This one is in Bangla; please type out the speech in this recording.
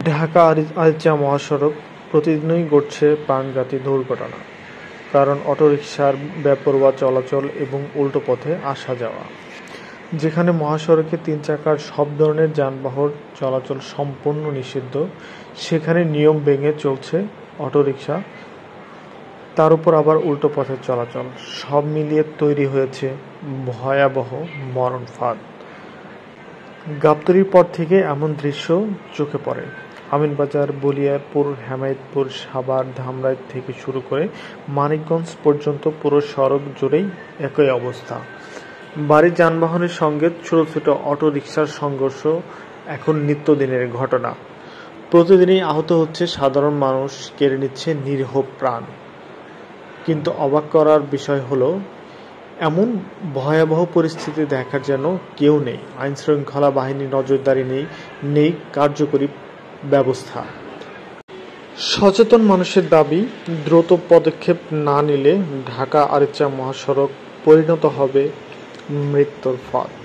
ঢাকা আরিচা মহাসড়ক প্রতিদিনই ঘটছে প্রাণঘাতী দুর্ঘটনা। কারণ অটোরিকশার বেপরোয়া চলাচল এবং উল্টো পথে আসা যাওয়া। যেখানে মহাসড়কে ৩ চাকার সব ধরনের যানবাহন চলাচল সম্পূর্ণ নিষিদ্ধ, সেখানে নিয়ম ভেঙে চলছে অটোরিকশা, তার উপর আবার উল্টো পথের চলাচল। সব মিলিয়ে তৈরি হয়েছে ভয়াবহ মরণ ফাঁদ। গাবতলীর পর থেকে এমন দৃশ্য চোখে পড়ে। আমিনবাজার, বলিয়ারপুর, হেমায়েতপুর, সাভার, ধামরাই থেকে শুরু করে মানিকগঞ্জ পর্যন্ত পুরো সড়ক জুড়েই একই অবস্থা। ভারী যানবাহনের সঙ্গে ছোট ছোট অটোরিকশার সংঘর্ষ এখন নিত্যদিনের ঘটনা। প্রতিদিনই আহত হচ্ছে সাধারণ মানুষ, কেড়ে নিচ্ছে নিরীহ প্রাণ। কিন্তু অবাক করার বিষয় হলো, এমন ভয়াবহ পরিস্থিতি দেখার যেন কেউ নেই। আইনশৃঙ্খলা বাহিনীর নজরদারি নেই কার্যকরী ব্যবস্থা। সচেতন মানুষের দাবি, দ্রুত পদক্ষেপ না নিলে ঢাকা আরিচা মহাসড়ক পরিণত হবে মৃত্যুর ফাঁদ।